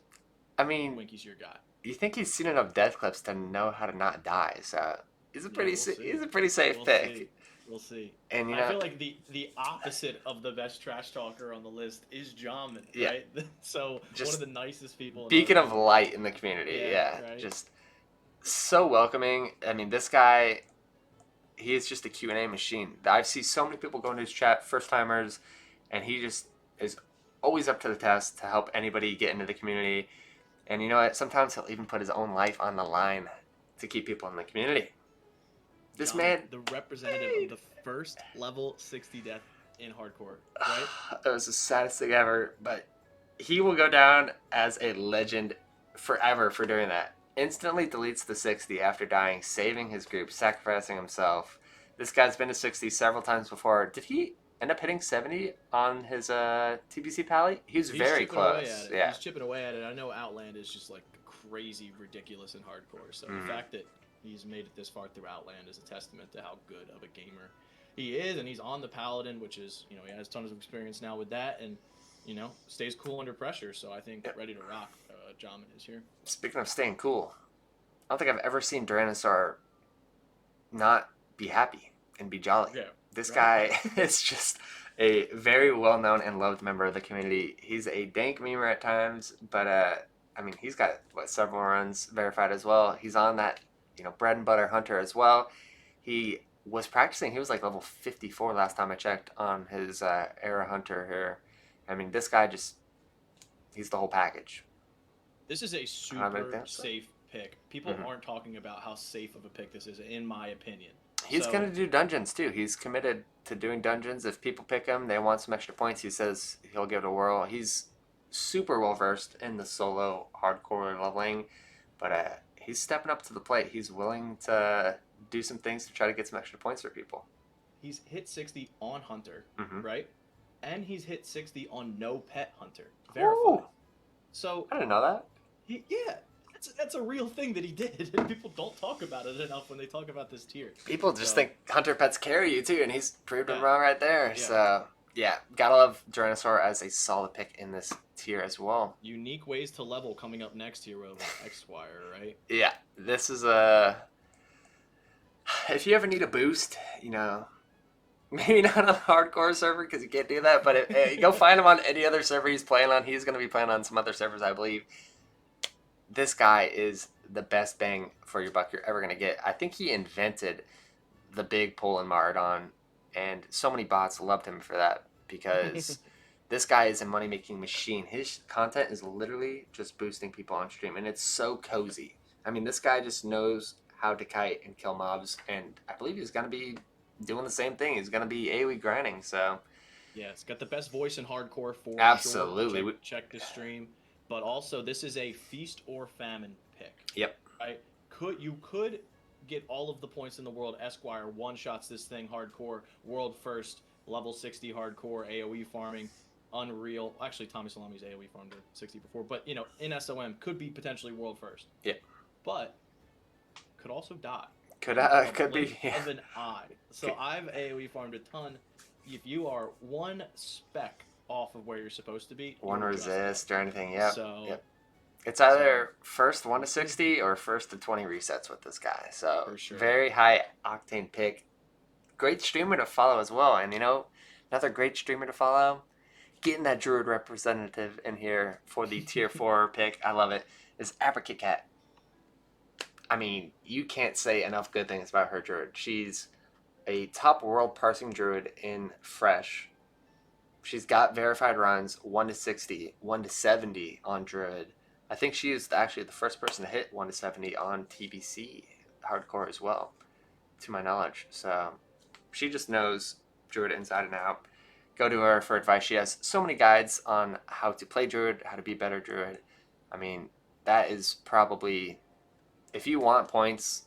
I mean, Winky's your guy. you think he's seen enough death clips to know how to not die, so he's a pretty we'll see. he's a pretty safe We'll pick. see. We'll see. And I feel like the opposite of the best trash talker on the list is Jamin, Yeah. right? So Just one of the nicest people. in beacon our of light in the community. Yeah, Yeah, right. just so welcoming. I mean, this guy, he is just a Q&A machine. I see so many people go into his chat, first timers, and he just is always up to the test to help anybody get into the community. And you know what? Sometimes he'll even put his own life on the line to keep people in the community. This Jamin, man, the representative of the first level 60 death in hardcore, right? it was the saddest thing ever, but he will go down as a legend forever for doing that. Instantly deletes the 60 after dying, saving his group, sacrificing himself. This guy's been to 60 several times before. Did he end up hitting 70 on his TBC pally? He was He's very chipping away close. at it. Yeah. He's chipping away at it. I know Outland is just like crazy, ridiculous in hardcore. So Mhm. the fact that he's made it this far through Outland is a testament to how good of a gamer he is. And he's on the Paladin, which is, he has tons of experience now with that, and stays cool under pressure. So I think ready to rock. Jamin is here. Speaking of staying cool, I don't think I've ever seen Tyrannosaur not be happy and be jolly. Yeah. This right. guy is just a very well-known and loved member of the community. He's a dank memer at times, but I mean, he's got several runs verified as well. He's on that bread and butter hunter as well. He was practicing. He was like level 54 last time I checked on his era hunter here. I mean, this guy he's the whole package. This is a super safe pick. People aren't talking about how safe of a pick this is, in my opinion. He's going to do dungeons, too. He's committed to doing dungeons. If people pick him, they want some extra points, he says he'll give it a whirl. He's super well-versed in the solo hardcore leveling, but he's stepping up to the plate. He's willing to do some things to try to get some extra points for people. He's hit 60 on Hunter, Mhm. right? And he's hit 60 on No Pet Hunter. Verified. Ooh. So, I didn't know that. that's a real thing that he did, and people don't talk about it enough when they talk about this tier. People just think hunter pets carry you, too, and he's proved them Yeah. wrong right there. Yeah. So, yeah, gotta love Tyrannosaur as a solid pick in this tier as well. Unique ways to level coming up next here with X-Squire, right? Yeah, this is if you ever need a boost, maybe not on a hardcore server because you can't do that, but go find him on any other server he's playing on. He's going to be playing on some other servers, I believe. This guy is the best bang for your buck you're ever going to get. I think he invented the big pull in Marathon, and so many bots loved him for that because this guy is a money-making machine. His content is literally just boosting people on stream, and it's so cozy. I mean, this guy just knows how to kite and kill mobs, and I believe he's going to be doing the same thing. He's going to be AoE grinding, so... Yeah, it's got the best voice in hardcore for Absolutely. sure. Check the stream. But also, this is a feast or famine pick. Yep. Right? You could get all of the points in the world. Esquire one-shots this thing hardcore, world first, level 60 hardcore, AoE farming, unreal. Actually, Tommy Salami's AoE farmed to 60 before. But, you know, in SOM, could be potentially world first. Yeah. But could also die. Could be. Yeah. Of an eye. So I've AoE farmed a ton. If you are one spec off of where you're supposed to be, One resist or anything, yep. It's either first 1 to 60 or first to 20 resets with this guy. So For sure. Very high octane pick. Great streamer to follow as well. And you know, another great streamer to follow, getting that Druid representative in here for the tier 4 pick, I love it, is Apricot. I mean, you can't say enough good things about her Druid. She's a top world parsing Druid in Fresh. She's got verified runs 1 to 60, 1 to 70 on Druid. I think she is actually the first person to hit 1 to 70 on TBC hardcore as well, to my knowledge. So she just knows Druid inside and out. Go to her for advice. She has so many guides on how to play Druid, how to be better Druid. I mean, that is probably, if you want points,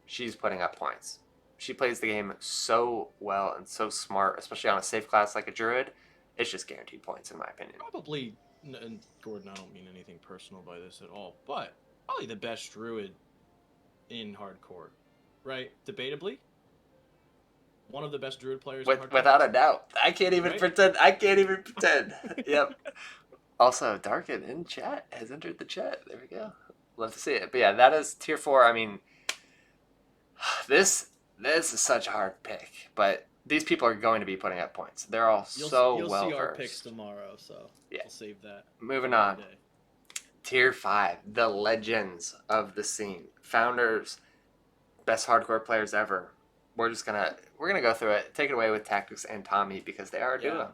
she's putting up points. She plays the game so well and so smart, especially on a safe class like a Druid. It's just guaranteed points, in my opinion. Probably, and Gordon, I don't mean anything personal by this at all, but probably the best Druid in hardcore, right? Debatably, one of the best Druid players in hardcore. Without a doubt. I can't even pretend. Yep. Also, Darkin in chat has entered the chat. There we go. Love to see it. But yeah, that is tier 4. I mean, this is such a hard pick, but these people are going to be putting up points. They're all well You'll versed. see our picks tomorrow, so yeah. We'll save that. Moving on. Tier 5, the legends of the scene, founders, best hardcore players ever. We're gonna go through it. Take it away with Tactics and Tommy because they are a duo.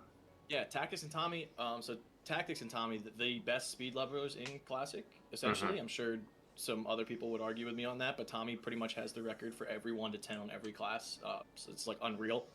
Yeah, Tactics and Tommy. So Tactics and Tommy, the best speed levelers in Classic, essentially. Mm-hmm. I'm sure some other people would argue with me on that, but Tommy pretty much has the record for every 1 to 10 on every class. So it's like unreal.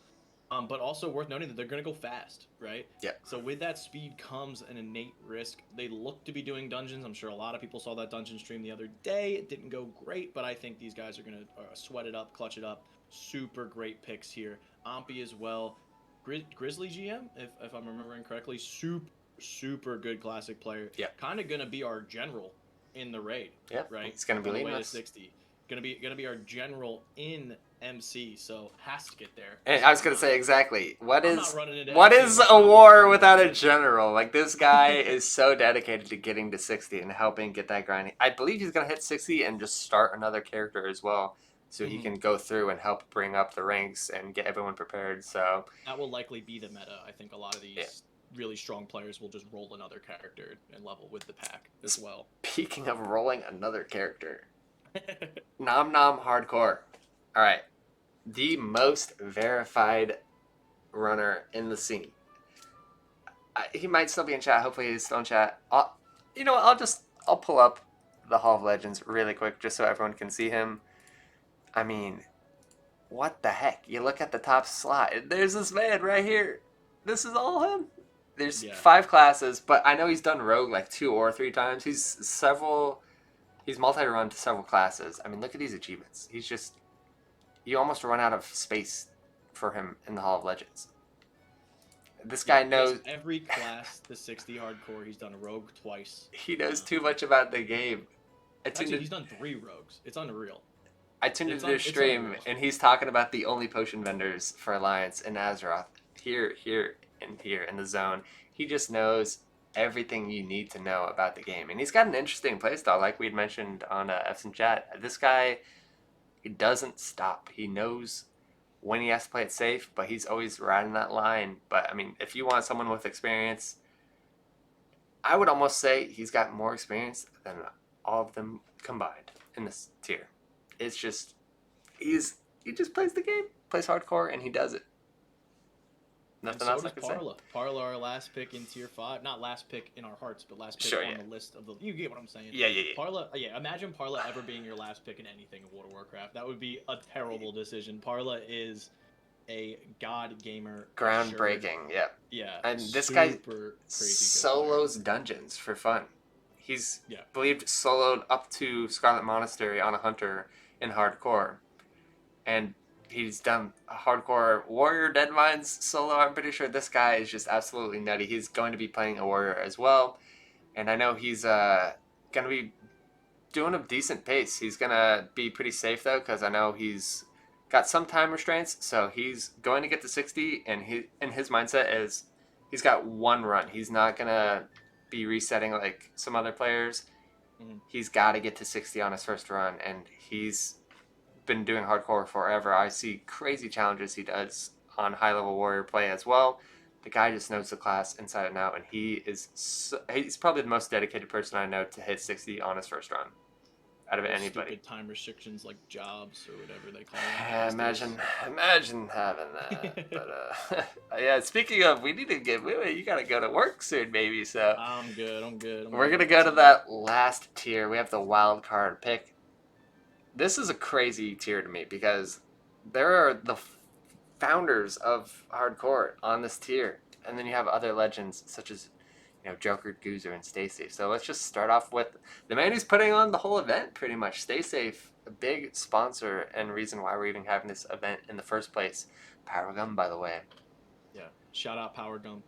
But also worth noting that they're going to go fast, right? Yeah. So with that speed comes an innate risk. They look to be doing dungeons. I'm sure a lot of people saw that dungeon stream the other day. It didn't go great, but I think these guys are going to sweat it up, clutch it up. Super great picks here. Ampi as well. Grizzly GM, if I'm remembering correctly. Super good Classic player. Yeah. Kind of going to be our general in the raid. Yeah. Right? It's going to be leading us. 60. Gonna be our general in MC, so has to get there. And I was gonna say exactly what is MC a war without a general? Like this guy is so dedicated to getting to 60 and helping get that grinding. I believe he's gonna hit 60 and just start another character as well, so he can go through and help bring up the ranks and get everyone prepared. So that will likely be the meta. I think a lot of these really strong players will just roll another character and level with the pack as well. Speaking of rolling another character. Nom Nom Hardcore. All right. The most verified runner in the scene. He might still be in chat. Hopefully he's still in chat. I'll pull up the Hall of Legends really quick just so everyone can see him. I mean, what the heck? You look at the top slot. There's this man right here. This is all him. There's 5 classes, but I know he's done Rogue like 2 or 3 times. He's multi-run to several classes. I mean, look at these achievements. You almost run out of space for him in the Hall of Legends. This guy knows every class. The 60 hardcore, he's done Rogue twice. He knows too much about the game. Actually, he's done 3 Rogues. It's unreal. I tuned into their stream, and he's talking about the only potion vendors for Alliance in Azeroth. Here, and here in the zone. He just knows everything you need to know about the game. And he's got an interesting playstyle, like we had mentioned on F's in chat. This guy, he doesn't stop. He knows when he has to play it safe, but he's always riding that line. But, I mean, if you want someone with experience, I would almost say he's got more experience than all of them combined in this tier. It's just he just plays the game, plays hardcore, and he does it. Nothing else I can say. Parla, our last pick in tier 5. Not last pick in our hearts, but last pick Sure, on yeah. the list of the. You get what I'm saying? Yeah. Parla, imagine Parla ever being your last pick in anything in World of Warcraft. That would be a terrible decision. Parla is a god gamer. Groundbreaking, yeah. Yeah. And this guy super crazy solos dungeons for fun. He's Yeah. believed soloed up to Scarlet Monastery on a hunter in hardcore. And he's done a hardcore warrior Deadmines solo. I'm pretty sure this guy is just absolutely nutty. He's going to be playing a warrior as well. And I know he's going to be doing a decent pace. He's going to be pretty safe, though, because I know he's got some time restraints. So he's going to get to 60, and his mindset is he's got one run. He's not going to be resetting like some other players. Mm-hmm. He's got to get to 60 on his first run, and he's been doing hardcore forever. I see crazy challenges he does on high-level warrior play as well. The guy just knows the class inside and out, and he's probably the most dedicated person I know to hit 60 on his first run out of anybody. Stupid time restrictions like jobs or whatever they call them. Imagine having that. But yeah, speaking of, we need to you gotta go to work soon, maybe. So I'm good. We're gonna go to that last tier. We have the wild card pick. This is a crazy tier to me because there are the founders of hardcore on this tier, and then you have other legends such as Joker, Goozer, and Stay Safe. So let's just start off with the man who's putting on the whole event, pretty much. Stay Safe, a big sponsor and reason why we're even having this event in the first place. Power Gum, by the way. Yeah, shout out Power Gum.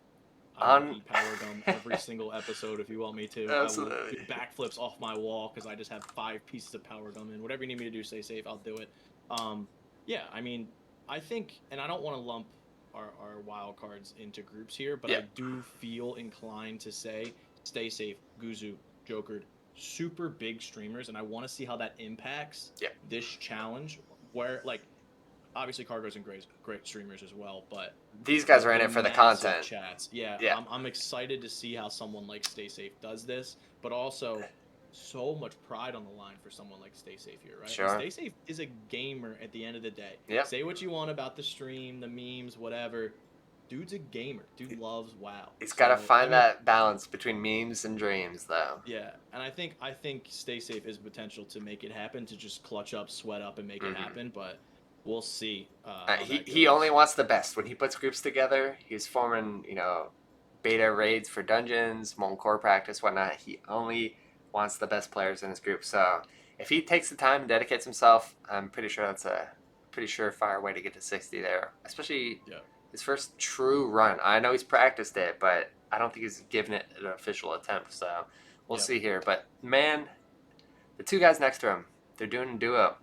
I will eat Power Gum every single episode if you want me to. Absolutely. I will do backflips off my wall because I just have 5 pieces of Power Gum in. Whatever you need me to do, Stay Safe, I'll do it. Yeah, I mean, I think, and I don't want to lump our wild cards into groups here, but yeah. I do feel inclined to say Stay Safe, Guzu, Joker, super big streamers, and I want to see how that impacts this challenge. Where, like, obviously Cargos and great streamers as well, but these guys are in it for the content. Chats. Yeah. I'm excited to see how someone like Stay Safe does this, but also so much pride on the line for someone like Stay Safe here, right? Sure. Stay Safe is a gamer at the end of the day. Yep. Say what you want about the stream, the memes, whatever. Dude's a gamer. Dude loves WoW. He's got to find that balance between memes and dreams, though. Yeah, and I think Stay Safe is potential to make it happen, to just clutch up, sweat up, and make it happen, but we'll see. He only wants the best. When he puts groups together, he's forming, beta raids for dungeons, molten core practice, whatnot. He only wants the best players in his group. So if he takes the time and dedicates himself, I'm pretty sure that's a pretty surefire way to get to 60 there. Especially his first true run. I know he's practiced it, but I don't think he's given it an official attempt. So we'll see here. But man, the two guys next to him, they're doing a duo.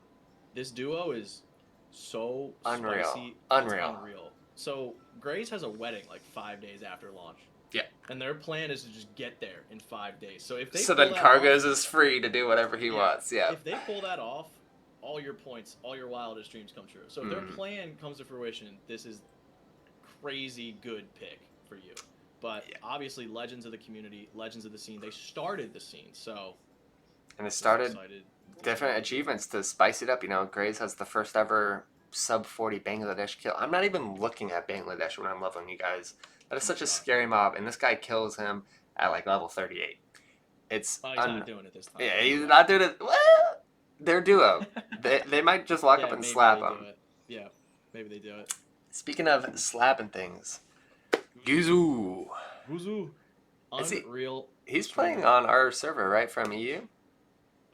This duo is so unreal. Spicy. Unreal. So Grace has a wedding like 5 days after launch. Yeah. And their plan is to just get there in 5 days. So if they then Cargos is free to do whatever he wants. Yeah. If they pull that off, all your points, all your wildest dreams come true. So if their plan comes to fruition, this is crazy good pick for you. But obviously, legends of the community, legends of the scene, they started the scene. So and it started different achievements to spice it up. Grays has the first ever sub 40 Bangladesh kill. I'm not even looking at Bangladesh when I'm leveling you guys. That is such a scary mob, and this guy kills him at like level 38. He's not doing it this time. Yeah, he's not doing it. Well, they're duo. they might just walk up and slap him. Yeah, maybe they do it. Speaking of slapping things, Guzu. Unreal. He's playing on our server, right, from EU?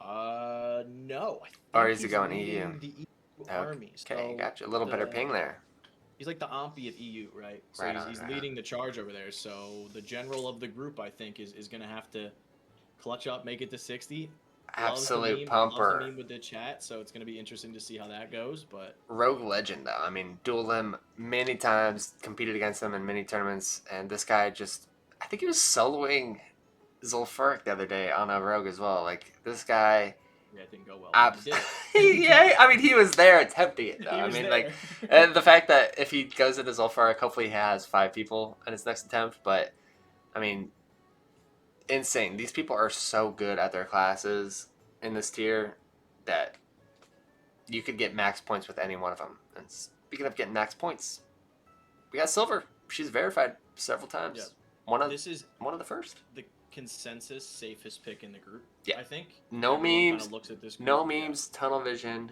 No. Or is he going EU? The EU army. Okay, gotcha. A little better ping there. He's like the Ompi of EU, right? So he's leading the charge over there. So the general of the group, I think, is going to have to clutch up, make it to 60. Absolute pumper. Loves the meme with the chat, so it's going to be interesting to see how that goes. But rogue legend, though. I mean, dueled him many times, competed against him in many tournaments, and this guy I think he was soloing Zulfuric the other day on a rogue as well. Like, this guy... Yeah, it didn't go well. Yeah, I mean, he was there attempting it, though. And the fact that if he goes into Zulfuric, hopefully he has 5 people in his next attempt, but, I mean, insane. These people are so good at their classes in this tier that you could get max points with any one of them. And speaking of getting max points, we got Silver. She's verified several times. Yep. This is one of the first. The consensus safest pick in the group. Yeah. I think. No Everyone memes. kinda looks at this group. No memes. Tunnel vision.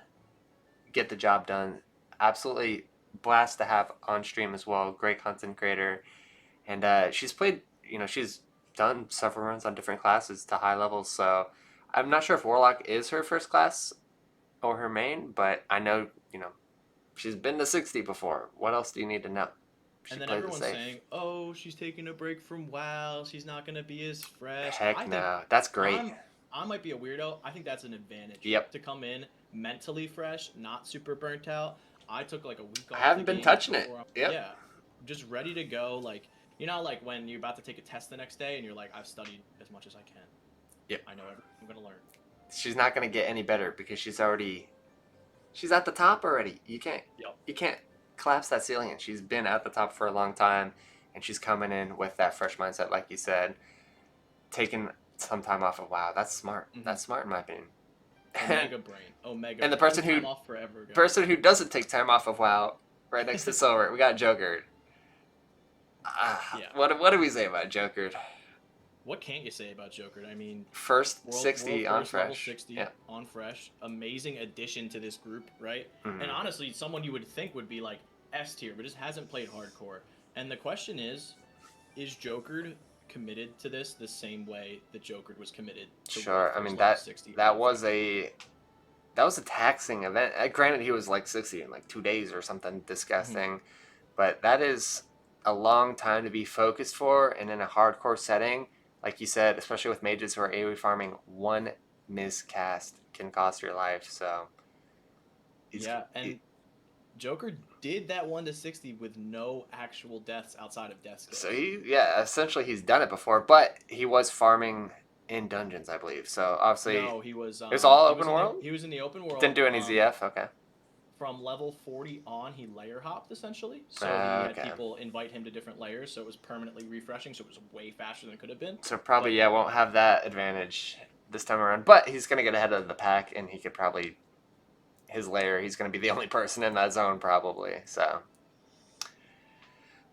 Get the job done. Absolutely blast to have on stream as well. Great content creator, and she's played. She's done several runs on different classes to high levels. So I'm not sure if Warlock is her first class or her main, but I know she's been to 60 before. What else do you need to know? She And then played it everyone's safe. saying, "Oh, she's taking a break from WoW. She's not gonna be as fresh." Heck no, that's great. I might be a weirdo. I think that's an advantage. Yep. To come in mentally fresh, not super burnt out. I took like a week off. I haven't been touching it. Yep. Yeah. Just ready to go. Like, like when you're about to take a test the next day and you're like, I've studied as much as I can. Yep. I know everything I'm gonna learn. She's not gonna get any better because she's at the top already. You can't collapse that ceiling. And she's been at the top for a long time, and she's coming in with that fresh mindset, like you said, taking some time off of WoW. That's smart. Mm-hmm. That's smart in my opinion. Omega brain. Omega. And the person time who off forever ago. person who doesn't take time off of WoW, right next to Silver, we got Joker. Yeah. What do we say about Joker? What can't you say about Joker? I mean, First 60 world on first level fresh. 60 Yeah. on fresh. Amazing addition to this group, right? Mhm. And honestly, someone you would think would be like S tier, but just hasn't played hardcore. And the question is Joker committed to this the same way that Joker was committed to Sure. world I first mean level that 60? that was a taxing event. Granted, he was like 60 in like 2 days or something disgusting, but that is a long time to be focused for, and in a hardcore setting, like you said, especially with mages who are AoE farming, one miscast can cost your life. So Joker did that 1 to 60 with no actual deaths outside of death skills. So essentially he's done it before, but he was farming in dungeons, I believe. So obviously, no, he was. It was all he open was world? He was in the open world. didn't do any ZF. Okay. From level 40 on, he layer hopped essentially. So he Okay. had people invite him to different layers, so it was permanently refreshing. So it was way faster than it could have been. So probably But- won't have that advantage this time around, but he's gonna get ahead of the pack, and he could probably his layer. He's gonna be the only person in that zone probably. So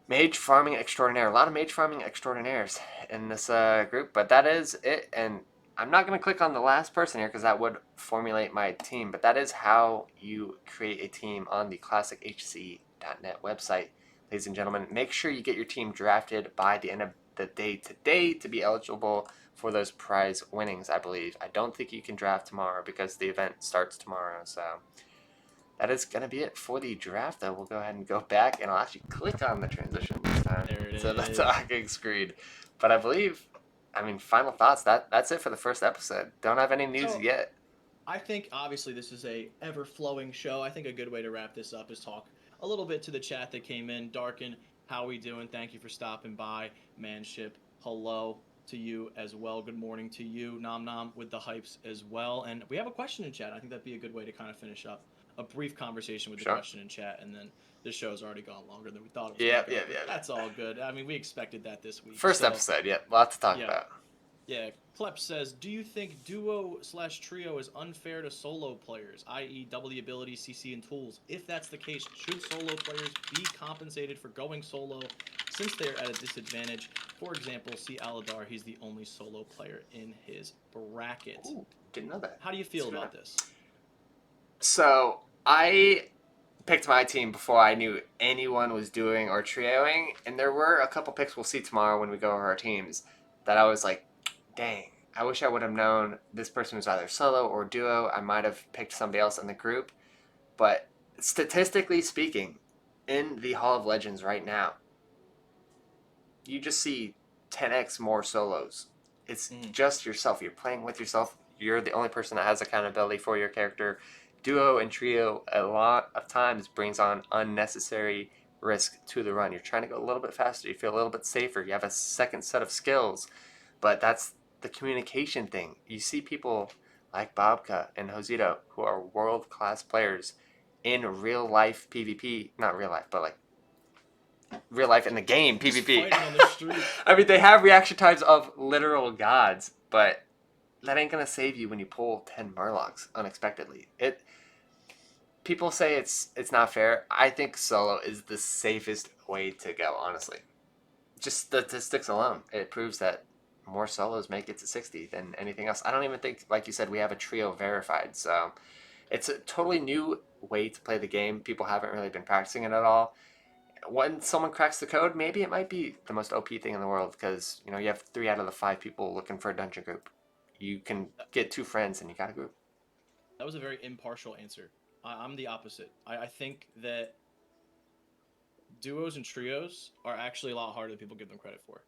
mage farming extraordinaire. A lot of mage farming extraordinaires in this group, but that is it. And I'm not going to click on the last person here because that would formulate my team, but that is how you create a team on the classichc.net website. Ladies and gentlemen, make sure you get your team drafted by the end of the day today to be eligible for those prize winnings, I believe. I don't think you can draft tomorrow because the event starts tomorrow, so that is going to be it for the draft, though. We'll go ahead and go back, and I'll actually click on the transition this time There it to the is. talking screen. But I believe, final thoughts. That's it for the first episode. Don't have any news So- yet. I think obviously this is a ever-flowing show. I think a good way to wrap this up is talk a little bit to the chat that came in. Darkin, how we doing? Thank you for stopping by. Manship, hello to you as well. Good morning to you. Nom Nom with the hypes as well. And we have a question in chat. I think that'd be a good way to kind of finish up a brief conversation with the Sure. question in chat, and then this show's already gone longer than we thought it was. Yeah, gonna go, yeah. but That's all good. I mean, we expected that this week. First so- episode, lot to talk yeah. about. Yeah, Klep says, do you think duo/trio is unfair to solo players, i.e. double the ability, CC, and tools? If that's the case, should solo players be compensated for going solo since they're at a disadvantage? For example, see Aladar, he's the only solo player in his bracket. Ooh, didn't know that. How do you feel That's about this? So I picked my team before I knew anyone was doing or trioing, and there were a couple picks we'll see tomorrow when we go over our teams that I was like, dang, I wish I would have known this person was either solo or duo. I might have picked somebody else in the group. But statistically speaking, in the Hall of Legends right now, you just see 10x more solos. It's just yourself. You're playing with yourself. You're the only person that has accountability for your character. Duo and trio a lot of times brings on unnecessary risk to the run. You're trying to go a little bit faster. You feel a little bit safer. You have a second set of skills. But that's the communication thing. You see people like Babka and Josito who are world-class players in real-life PvP. Not real life, but like real life in the game Just PvP. fighting on the street. I mean, they have reaction times of literal gods, but that ain't gonna save you when you pull 10 Murlocs unexpectedly. People say it's not fair. I think solo is the safest way to go, honestly. Just statistics alone, it proves that more solos make it to 60 than anything else. I don't even think, like you said, we have a trio verified, so it's a totally new way to play the game. People haven't really been practicing it at all. When someone cracks the code, maybe it might be the most OP thing in the world because, you know, you have 3 out of the 5 people looking for a dungeon group. You can get 2 friends and you got a group. That was a very impartial answer. I'm the opposite. I think that duos and trios are actually a lot harder than people give them credit for.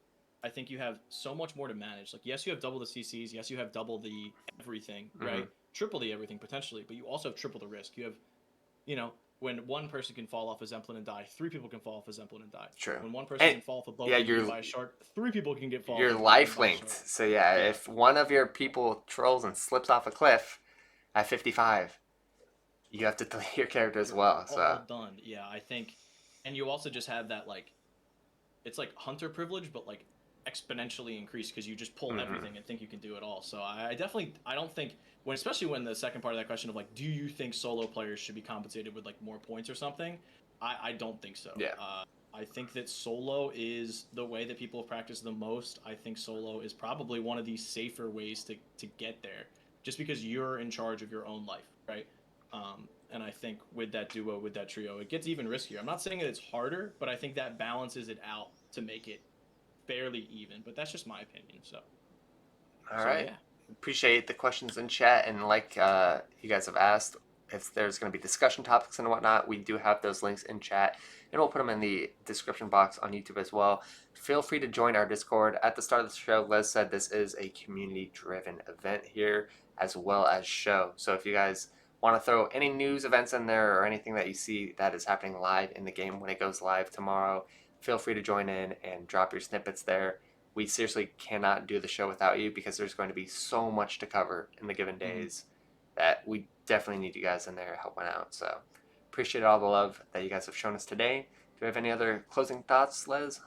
I think you have so much more to manage. Like, yes, you have double the CCs. Yes, you have double the everything, right? Triple the everything, potentially. But you also have triple the risk. You have, you know, when one person can fall off a Zeppelin and die, 3 people can fall off a Zeppelin and die. True. When one person can fall off a boat and get by a shark, 3 people can get fall. You're life linked. So yeah, if one of your people trolls and slips off a cliff at 55, you have to delete your character as well. So all done. Yeah, I think, and you also just have that, like, it's like hunter privilege, but like exponentially increased because you just pull everything and think you can do it all. So I definitely, I don't think, especially when the second part of that question of like, do you think solo players should be compensated with like more points or something? I don't think so. Yeah. I think that solo is the way that people have practiced the most. I think solo is probably one of the safer ways to get there, just because you're in charge of your own life, right? And I think with that duo, with that trio, it gets even riskier. I'm not saying that it's harder, but I think that balances it out to make it fairly even. But that's just my opinion. So, all right. Yeah. Appreciate the questions in chat, and like you guys have asked, if there's going to be discussion topics and whatnot, we do have those links in chat, and we'll put them in the description box on YouTube as well. Feel free to join our Discord. At the start of the show, Les said this is a community-driven event here, as well as show. So if you guys want to throw any news events in there or anything that you see that is happening live in the game when it goes live tomorrow, feel free to join in and drop your snippets there. We seriously cannot do the show without you because there's going to be so much to cover in the given days that we definitely need you guys in there helping out. So appreciate all the love that you guys have shown us today. Do you have any other closing thoughts, Les?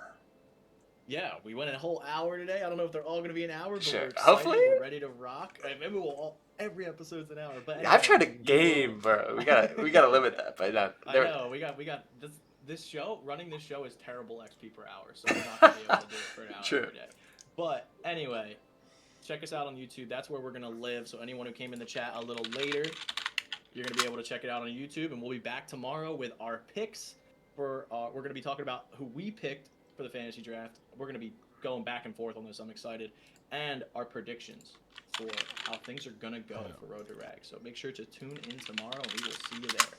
Yeah, we went a whole hour today. I don't know if they're all going to be an hour, but sure. We're excited. Hopefully. We're ready to rock. Maybe every episode's an hour. But anyway, I've tried a game, bro. We gotta limit that. But I know we got this show. Running this show is terrible XP per hour, so we're not gonna be able to do it for an hour every day. But anyway, check us out on YouTube. That's where we're gonna live. So anyone who came in the chat a little later, you're gonna be able to check it out on YouTube, and we'll be back tomorrow with our picks. We're gonna be talking about who we picked for the fantasy draft. We're gonna be going back and forth on this. I'm excited, and our predictions for how things are gonna go for Road to Rag. So make sure to tune in tomorrow, and we will see you there.